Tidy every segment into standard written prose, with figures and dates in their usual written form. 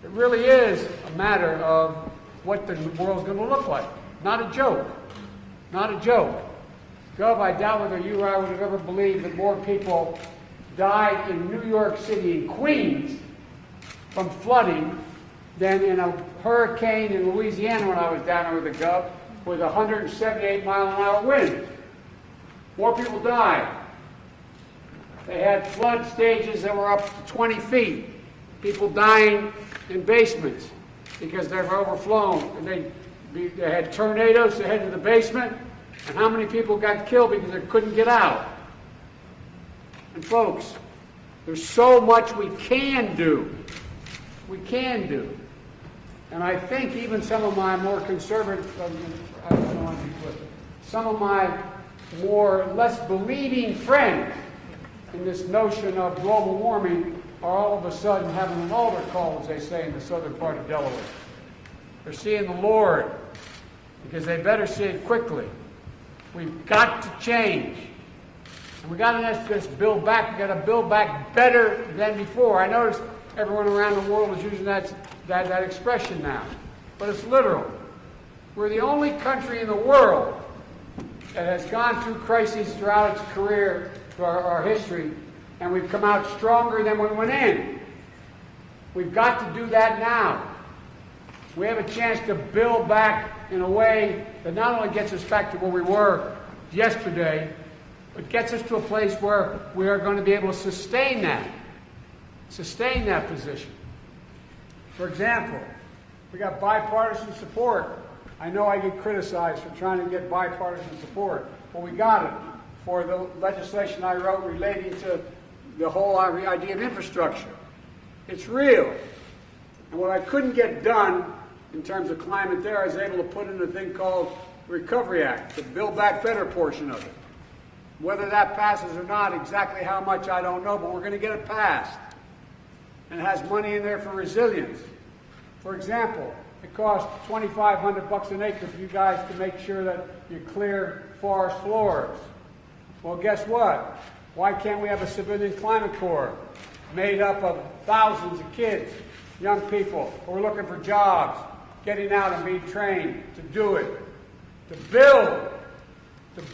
It really is a matter of what the world's going to look like. Not a joke. Not a joke. Gov, I doubt whether you or I would have ever believed that more people died in New York City and Queens from flooding than in a hurricane in Louisiana when I was down there with the Gov with 178-mile-an-hour wind. More people died. They had flood stages that were up to 20 feet. People dying in basements because they were overflown. And they had tornadoes that headed to the basement. And how many people got killed because they couldn't get out? And folks, there's so much we can do. We can do. And I think even some of my more conservative, I don't want to be flippant, some of my more less believing friends in this notion of global warming are all of a sudden having an altar call, as they say in the southern part of Delaware. They're seeing the Lord because they better see it quickly. We've got to change. And we've got to just build back. We've got to build back better than before. I notice everyone around the world is using that expression now. But it's literal. We're the only country in the world that has gone through crises throughout its career, through our history, and we've come out stronger than when we went in. We've got to do that now. We have a chance to build back in a way that not only gets us back to where we were yesterday, but gets us to a place where we are going to be able to sustain that position. For example, we got bipartisan support. I know I get criticized for trying to get bipartisan support, but we got it for the legislation I wrote relating to the whole idea of infrastructure. It's real. And what I couldn't get done in terms of climate there, I was able to put in a thing called the Recovery Act, the Build Back Better portion of it. Whether that passes or not, exactly how much, I don't know, but we're going to get it passed. And it has money in there for resilience. For example, it costs $2,500 an acre for you guys to make sure that you clear forest floors. Well, guess what? Why can't we have a civilian climate corps made up of thousands of kids, young people who are looking for jobs, getting out and being trained to do it, to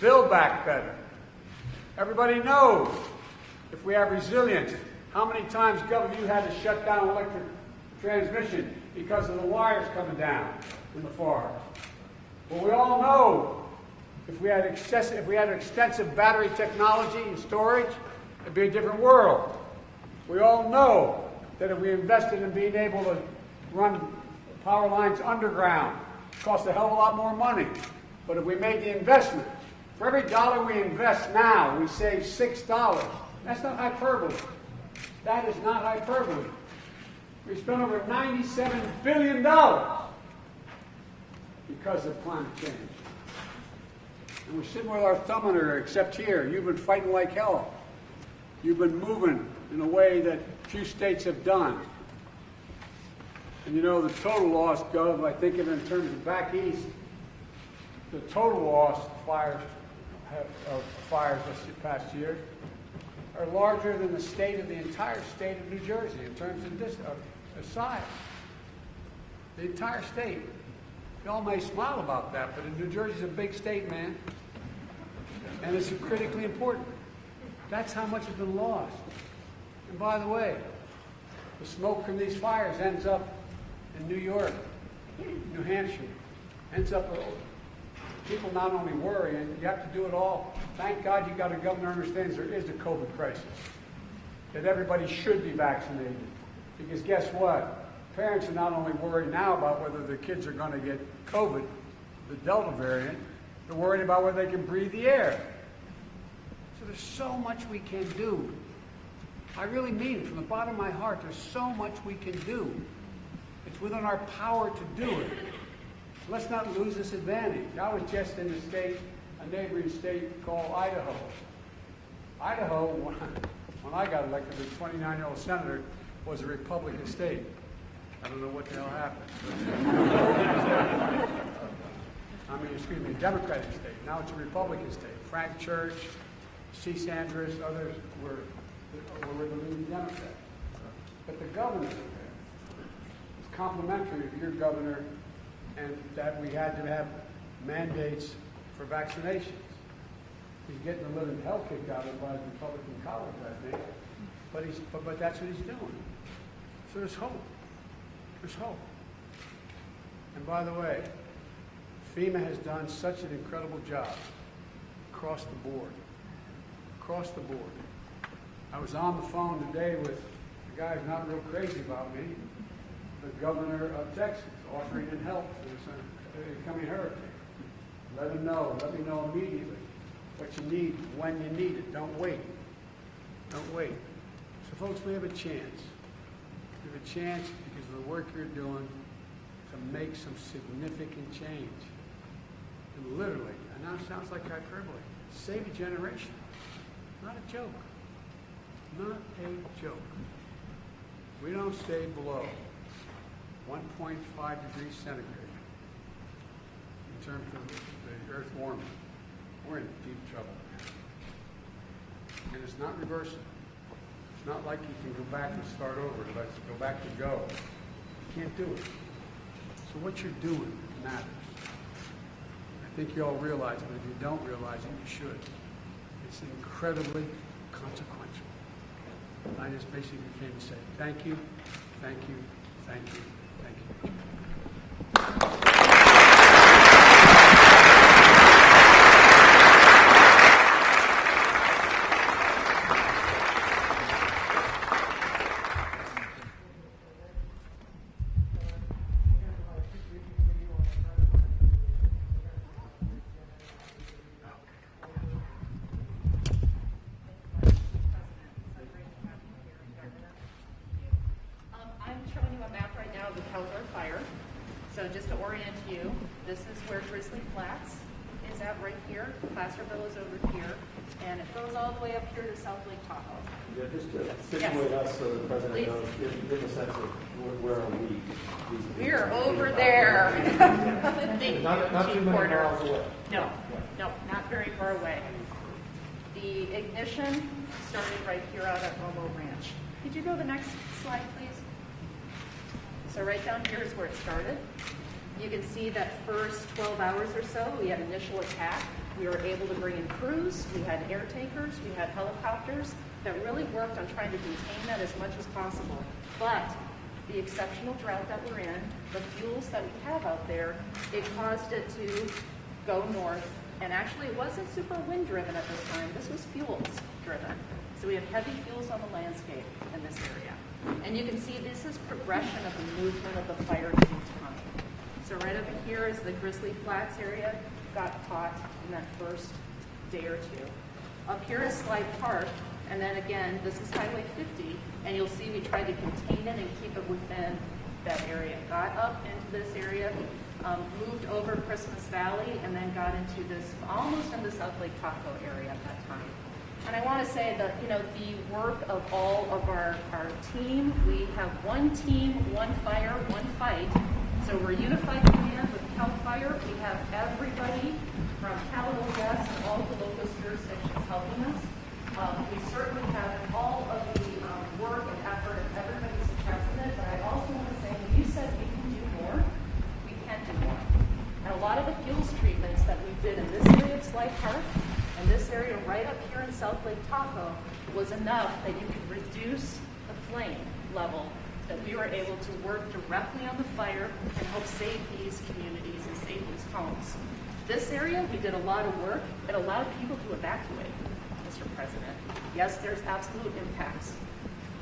build back better. Everybody knows if we have resilience, how many times, Governor, you had to shut down electric transmission because of the wires coming down in the forest? Well, we all know if we had extensive battery technology and storage, it'd be a different world. We all know that if we invested in being able to run power lines underground, it costs a hell of a lot more money. But if we made the investment, for every dollar we invest now, we save $6. That's not hyperbole. That is not hyperbole. We spent over $97 billion because of climate change. And we're sitting with our thumb in our, except here. You've been fighting like hell. You've been moving in a way that few states have done. And you know, the total loss, Gov, I think of it in terms of back east, the total loss of fires this past year are larger than the entire state of New Jersey in terms of size. The entire state. Y'all may smile about that, but New Jersey's a big state, man. And it's critically important. That's how much has been lost. And by the way, the smoke from these fires ends up in New York, New Hampshire, ends up, people not only worry, and you have to do it all. Thank God you got a governor who understands there is a COVID crisis, that everybody should be vaccinated. Because guess what? Parents are not only worried now about whether their kids are going to get COVID, the Delta variant, they're worried about whether they can breathe the air. So there's so much we can do. I really mean it from the bottom of my heart. There's so much we can do. It's within our power to do it. Let's not lose this advantage. I was just in a neighboring state called Idaho. Idaho, when I got elected as a 29-year-old senator, was a Republican state. I don't know what the hell happened. Democratic state. Now it's a Republican state. Frank Church, C. Sanders, others were the leading Democrats. But the governors are there. complimentary of your governor, and that we had to have mandates for vaccinations. He's getting a living hell kicked out of him by his Republican colleagues, I think. But that's what he's doing. So there's hope. There's hope. And by the way, FEMA has done such an incredible job across the board. Across the board. I was on the phone today with a guy who's not real crazy about me, the governor of Texas, offering in help for this incoming hurricane. Let me know immediately what you need, when you need it. Don't wait. Don't wait. So folks, we have a chance. We have a chance because of the work you're doing to make some significant change. And literally, I know it sounds like hyperbole, save a generation. Not a joke. Not a joke. We don't stay below 1.5 degrees centigrade in terms of the earth warming. We're in deep trouble. And it's not reversible. It's not like you can go back and start over. Let's go back to go. You can't do it. So what you're doing matters. I think you all realize it, but if you don't realize it, you should. It's incredibly consequential. I just basically came to say thank you, thank you, thank you, thank you. So just to orient you, this is where Grizzly Flats is at right here. Placerville is over here, and it goes all the way up here to South Lake Tahoe. Yeah, just to situate us so the president Please. knows, give a sense of where are we? We're over there. Not too many miles away. No, not very far away. The ignition started right here out at Romo Ranch. Could you go to the next slide, please? So right down here is where it started. You can see that first 12 hours or so, we had initial attack. We were able to bring in crews. We had air tankers. We had helicopters that really worked on trying to contain that as much as possible. But the exceptional drought that we're in, the fuels that we have out there, it caused it to go north. And actually, it wasn't super wind driven at this time. This was fuels driven. So we have heavy fuels on the landscape in this area. And you can see this is progression of the movement of the fire through time. So right over here is the Grizzly Flats area, got caught in that first day or two. Up here is Slide Park, and then again, this is Highway 50, and you'll see we tried to contain it and keep it within that area. Got up into this area, moved over Christmas Valley, and then got into this, almost in the South Lake Tahoe area at that time. And I want to say that, the work of all of our team, we have one team, one fire, one fight. So we're unified command with CAL FIRE. We have everybody from Caledonia and all the local jurisdictions helping us. We certainly have all of the work and effort of everybody's president, but I also want to say, when you said we can do more, we can do more. And a lot of the fuels treatments that we did in this area of Slide Park, and this area right up here in South Lake Tahoe, was enough that you could reduce the flame level, that we were able to work directly on the fire and help save these communities and save these homes. This area, we did a lot of work. It allowed people to evacuate, Mr. President. Yes, there's absolute impacts,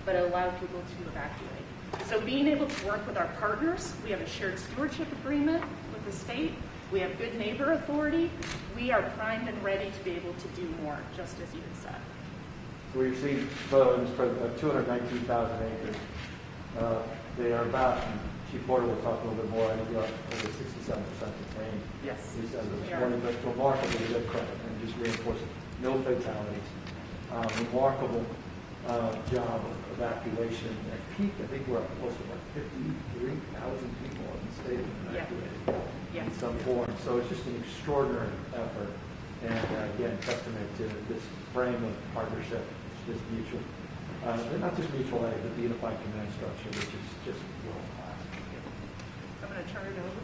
but it allowed people to evacuate. So being able to work with our partners, we have a shared stewardship agreement with the state. We have good neighbor authority. We are primed and ready to be able to do more, just as you had said. So we've seen photos of 219,000 acres. They are about, and Chief Porter will talk a little bit more, I think over 67% contained. Yes, These as of this morning, but remarkably good credit, and just reinforcing no fatalities. Remarkable job of evacuation. At peak, I think we're up close to like 53,000 people in the state evacuated in some form. So it's just an extraordinary effort, and again, testament to this frame of partnership, this mutual. Not just mutual aid, but the unified command structure, which is just world class. turn it over to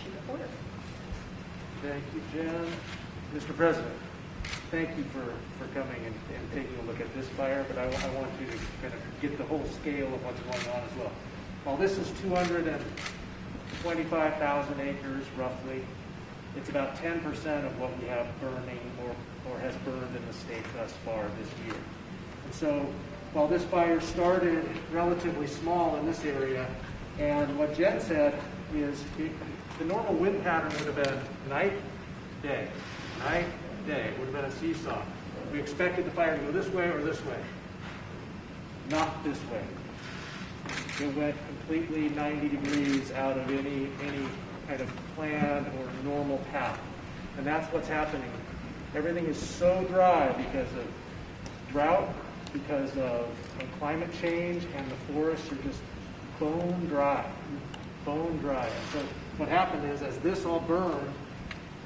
Chief Porter. Thank you, Jen. Mr. President, thank you for coming and taking a look at this fire, but I want you to kind of get the whole scale of what's going on as well. While this is 225,000 acres, roughly, it's about 10% of what we have burning or has burned in the state thus far this year. And so, while this fire started relatively small in this area, and what Jen said is the normal wind pattern would have been night, day, night, day. It would have been a seesaw. We expected the fire to go this way or this way. Not this way. It went completely 90 degrees out of any kind of planned or normal path. And that's what's happening. Everything is so dry because of drought, because of climate change, and the forests are just bone dry. Bone dry. And so what happened is, as this all burned,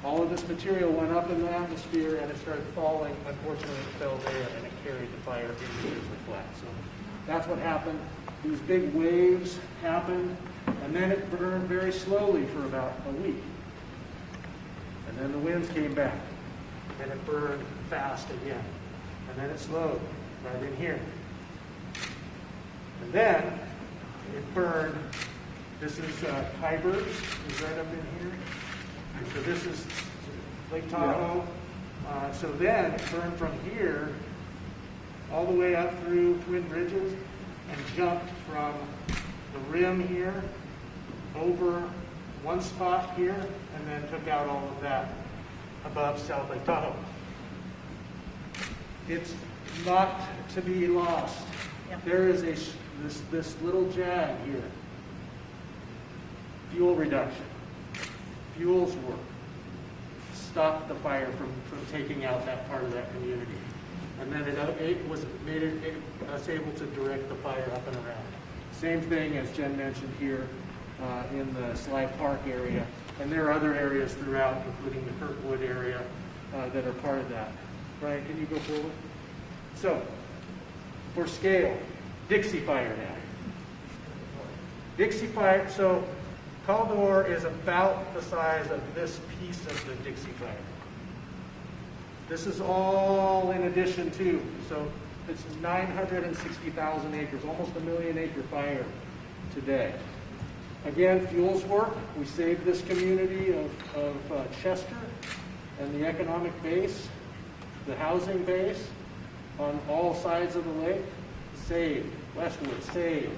all of this material went up in the atmosphere and it started falling. Unfortunately, it fell there and it carried the fire into the flat. So that's what happened. These big waves happened, and then it burned very slowly for about a week. And then the winds came back, and it burned fast again. And then it slowed right in here. And then it burned. This is Kybers, is right up in here. And so this is Lake Tahoe. So then it burned from here all the way up through Twin Bridges and jumped from the rim here over one spot here and then took out all of that above South Lake Tahoe. It's not to be lost. Yep. There is this little jag here. Fuel reduction. Fuels work. Stopped the fire from taking out that part of that community. And then it made us able to direct the fire up and around. Same thing as Jen mentioned here in the Sly Park area. And there are other areas throughout, including the Kirkwood area, that are part of that. Brian, can you go forward? So, for scale, Dixie Fire now. Dixie Fire, so Caldor is about the size of this piece of the Dixie Fire. This is all in addition to, so it's 960,000 acres, almost a 1 million acre fire today. Again, fuels work. We saved this community of Chester and the economic base, the housing base on all sides of the lake. Saved. Westwood, saved.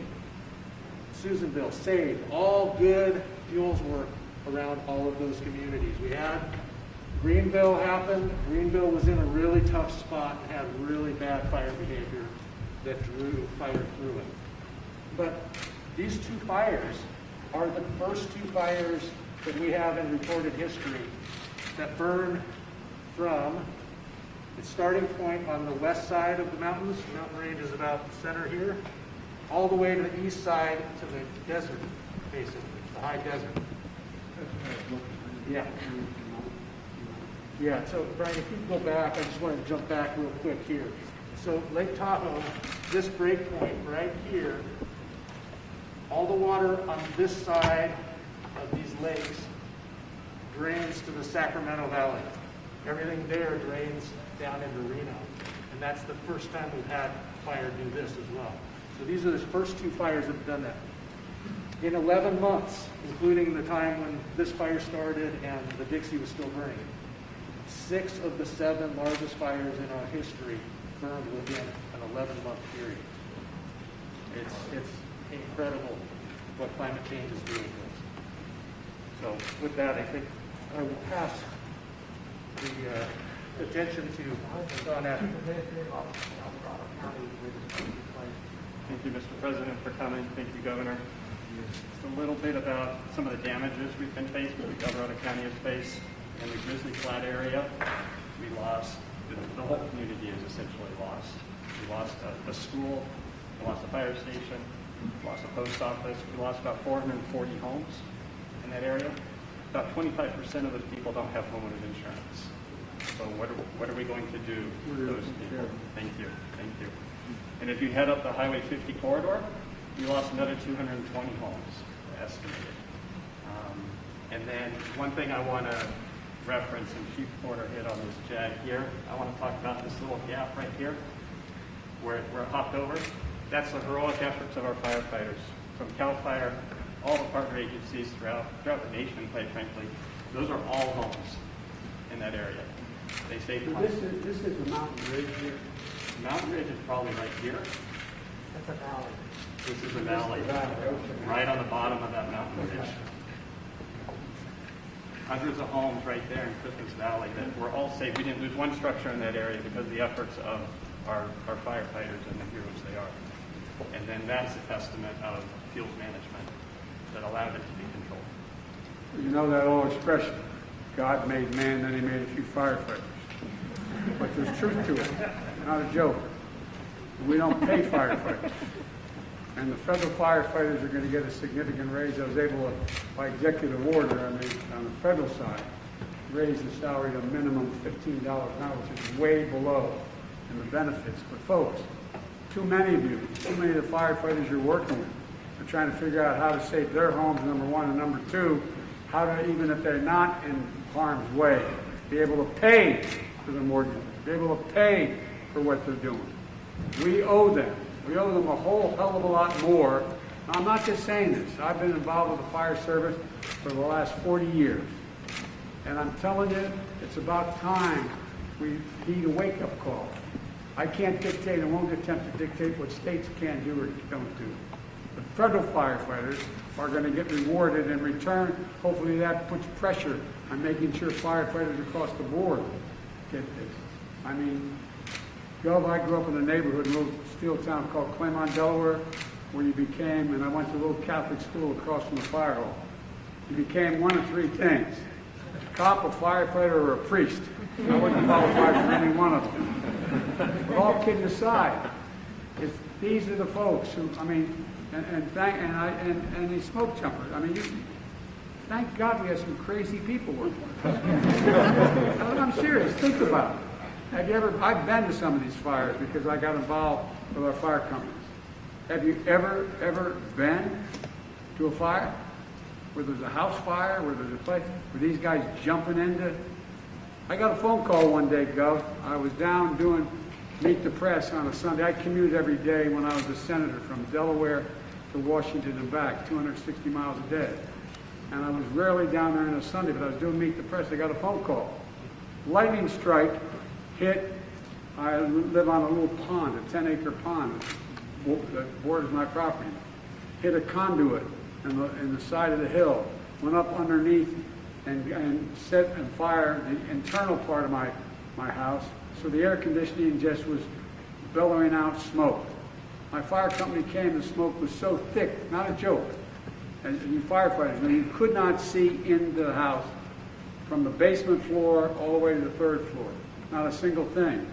Susanville, saved. All good fuels work around all of those communities. We had Greenville happened. Greenville was in a really tough spot and had really bad fire behavior that drew fire through it. But these two fires are the first two fires that we have in recorded history that burned from its starting point on the west side of the mountains. The mountain range is about the center here, all the way to the east side to the desert, basically, the high desert. Yeah. Yeah, so Brian, if you go back, I just want to jump back real quick here. So Lake Tahoe, this break point right here, all the water on this side of these lakes drains to the Sacramento Valley. Everything there drains down into Reno. And that's the first time we've had fire do this as well. So these are the first two fires that have done that. In 11 months, including the time when this fire started and the Dixie was still burning, 6 of the 7 largest fires in our history burned within an 11-month period. It's incredible what climate change is doing to us. So with that, I think I will pass the attention to Don Adams. Thank you, Mr. President, for coming. Thank you, Governor. Just a little bit about some of the damages we've been faced, that El Dorado County has faced. In the Grizzly Flat area, we lost, the whole community is essentially lost. We lost a school, we lost a fire station, we lost a post office, we lost about 440 homes in that area. About 25% of those people don't have homeowners insurance. So what are we going to do with those people? Thank you, thank you. And if you head up the Highway 50 corridor, we lost another 220 homes, estimated. And then one thing I want to reference, and Chief Porter hit on this jag here, I want to talk about this little gap right here where it hopped over. That's the heroic efforts of our firefighters from CAL FIRE, all the partner agencies throughout the nation, quite frankly. Those are all homes in that area. They saved lives. This is the mountain ridge here. Mountain Ridge is probably right here. That's a valley. This is a valley, right on the bottom of that mountain ridge. Hundreds of homes right there in Christmas Valley that were all saved. We didn't lose one structure in that area because of the efforts of our firefighters and the heroes they are. And then that's a testament of fuels management that allowed it to be controlled. You know that old expression, God made man, then he made a few firefighters. But there's truth to it, not a joke. We don't pay firefighters. And the federal firefighters are going to get a significant raise. I was able to, by executive order, on the federal side, raise the salary to a minimum of $15 an hour, which is way below in the benefits. But folks, too many of you, too many of the firefighters you're working with are trying to figure out how to save their homes, number one, and number two, how to, even if they're not in harm's way, be able to pay for their mortgage, be able to pay for what they're doing. We owe them. We owe them a whole hell of a lot more. Now, I'm not just saying this. I've been involved with the fire service for the last 40 years. And I'm telling you, it's about time we need a wake-up call. I can't dictate and won't attempt to dictate what states can do or don't do. The federal firefighters are going to get rewarded in return. Hopefully that puts pressure on making sure firefighters across the board get this. I mean, Gov, I grew up in a neighborhood, a little steel town called Claymont, Delaware, where you became, and I went to a little Catholic school across from the fire hall. You became one of three things: a cop, a firefighter, or a priest. I wouldn't qualify for any one of them. But all kidding aside, these are the folks who, I mean, and these smoke jumpers. I mean, thank God we have some crazy people working with us. I'm serious. Think about it. Have you ever? I've been to some of these fires because I got involved with our fire companies. Have you ever been to a fire where there's a house fire, where there's a place where these guys jumping into? I got a phone call one day, Gov. I was down doing Meet the Press on a Sunday. I commuted every day when I was a senator from Delaware to Washington and back, 260 miles a day. And I was rarely down there on a Sunday, but I was doing Meet the Press. I got a phone call. Lightning strike hit. I live on a little pond, a 10-acre pond that borders my property. Hit a conduit in the side of the hill. Went up underneath and set and fire the internal part of my house. So the air conditioning just was bellowing out smoke. My fire company came, the smoke was so thick, not a joke. And you firefighters, you could not see into the house from the basement floor all the way to the third floor. Not a single thing.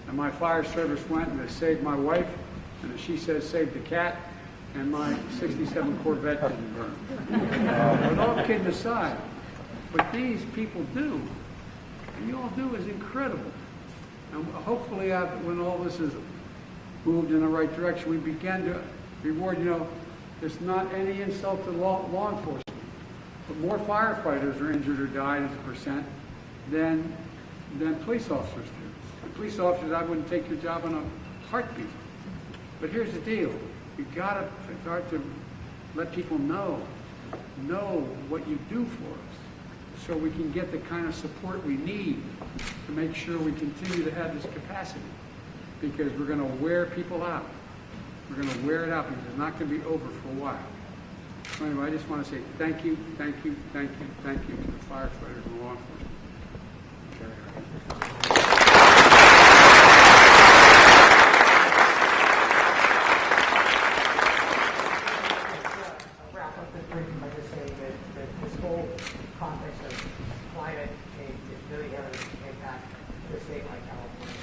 And my fire service went and they saved my wife, and as she says, saved the cat, and my 67 Corvette didn't burn. But all kidding aside, what these people do, and you all do, is incredible. And hopefully, when all this is moved in the right direction, we begin to reward, there's not any insult to law enforcement, but more firefighters are injured or died as a percent than police officers do. And police officers, I wouldn't take your job in a heartbeat. But here's the deal. You've got to start to let people know what you do for us, so we can get the kind of support we need to make sure we continue to have this capacity. Because we're going to wear people out. We're going to wear it out because it's not going to be over for a while. So anyway, I just want to say thank you to the firefighters and law enforcement. Wrap up this briefing by just saying that this whole context of climate change is really having an impact to a state like California.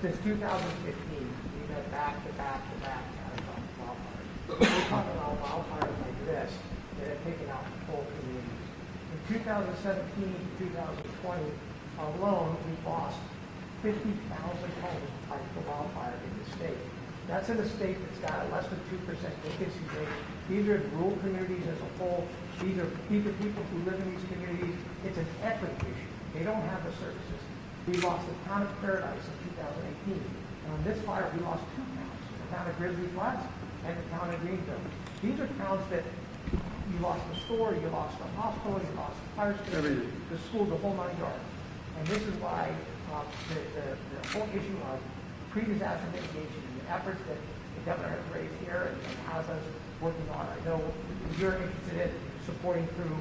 Since 2015, we've had back-to-back catastrophic wildfires. We're talking about wildfires like this that have taken out whole communities. In 2017 to 2020 alone, we lost 50,000 homes tied to wildfire in the state. That's in a state that's got a less than 2% vacancy rate. These are rural communities as a whole. These These are people who live in these communities. It's an equity issue. They don't have the services. We lost the town of Paradise in 2018. And on this fire, we lost 2 towns, the town of Grizzly Flats and the town of Greenville. These are towns that you lost the store, you lost the hospital, you lost the fire station, the school, the whole 9 yards. And this is why the whole issue of pre-disaster mitigation and the efforts that the governor has raised here and has us working on. I know you're interested in supporting through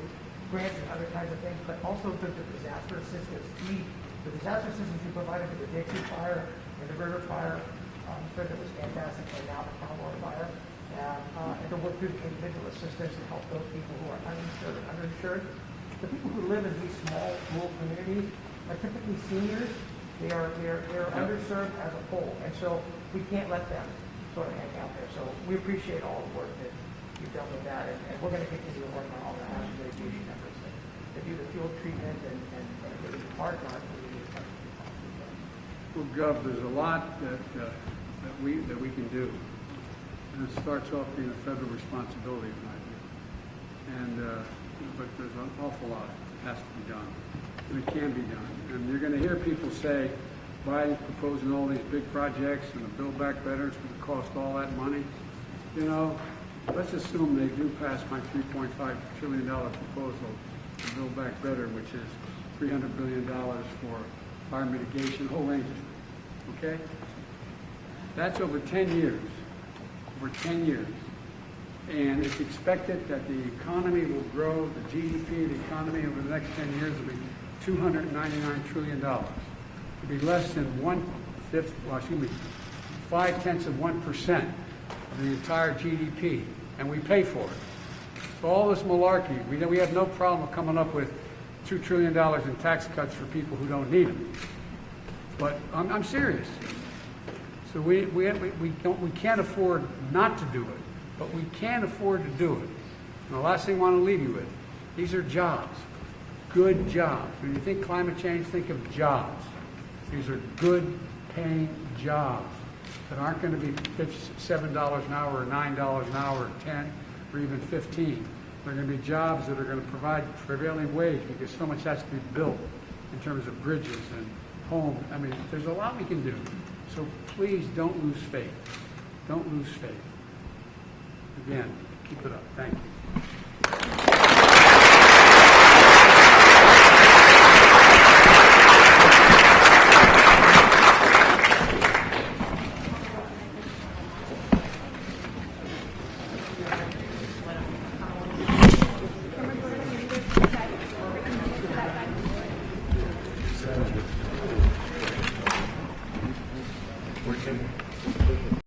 grants and other kinds of things, but also through the disaster assistance. The disaster assistance we provided for the Dixie fire and the river fire, that was fantastic, and now the Palmore fire. And to work through individual assistance to help those people who are uninsured and underinsured. The people who live in these small rural communities are typically seniors. They're underserved as a whole, and so we can't let them sort of hang out there. So we appreciate all the work that you've done with that, and we're going to continue to work on all the hazard mitigation efforts to do the fuel treatment and really hard on. Well, Gov, there's a lot that we can do. And it starts off being a federal responsibility, in my view. And but there's an awful lot that has to be done, and it can be done. And you're going to hear people say, Biden's proposing all these big projects, and the Build Back Better is going to cost all that money. You know, let's assume they do pass my $3.5 trillion proposal to Build Back Better, which is $300 billion for fire mitigation, a whole range of things. Okay, that's over 10 years. Over 10 years. And it's expected that the economy will grow, the GDP of the economy over the next 10 years will be $299 trillion. It'll be less than 0.5% of the entire GDP, and we pay for it. So all this malarkey, we have no problem coming up with $2 trillion in tax cuts for people who don't need them. But I'm serious. So we can't afford not to do it, but we can afford to do it. And the last thing I want to leave you with, these are jobs, good jobs. When you think climate change, think of jobs. These are good paying jobs that aren't going to be $7 an hour or $9 an hour or 10 or even 15. They're going to be jobs that are going to provide prevailing wage because so much has to be built in terms of bridges and homes. I mean, there's a lot we can do. So please don't lose faith. Don't lose faith. Again, keep it up. Thank you.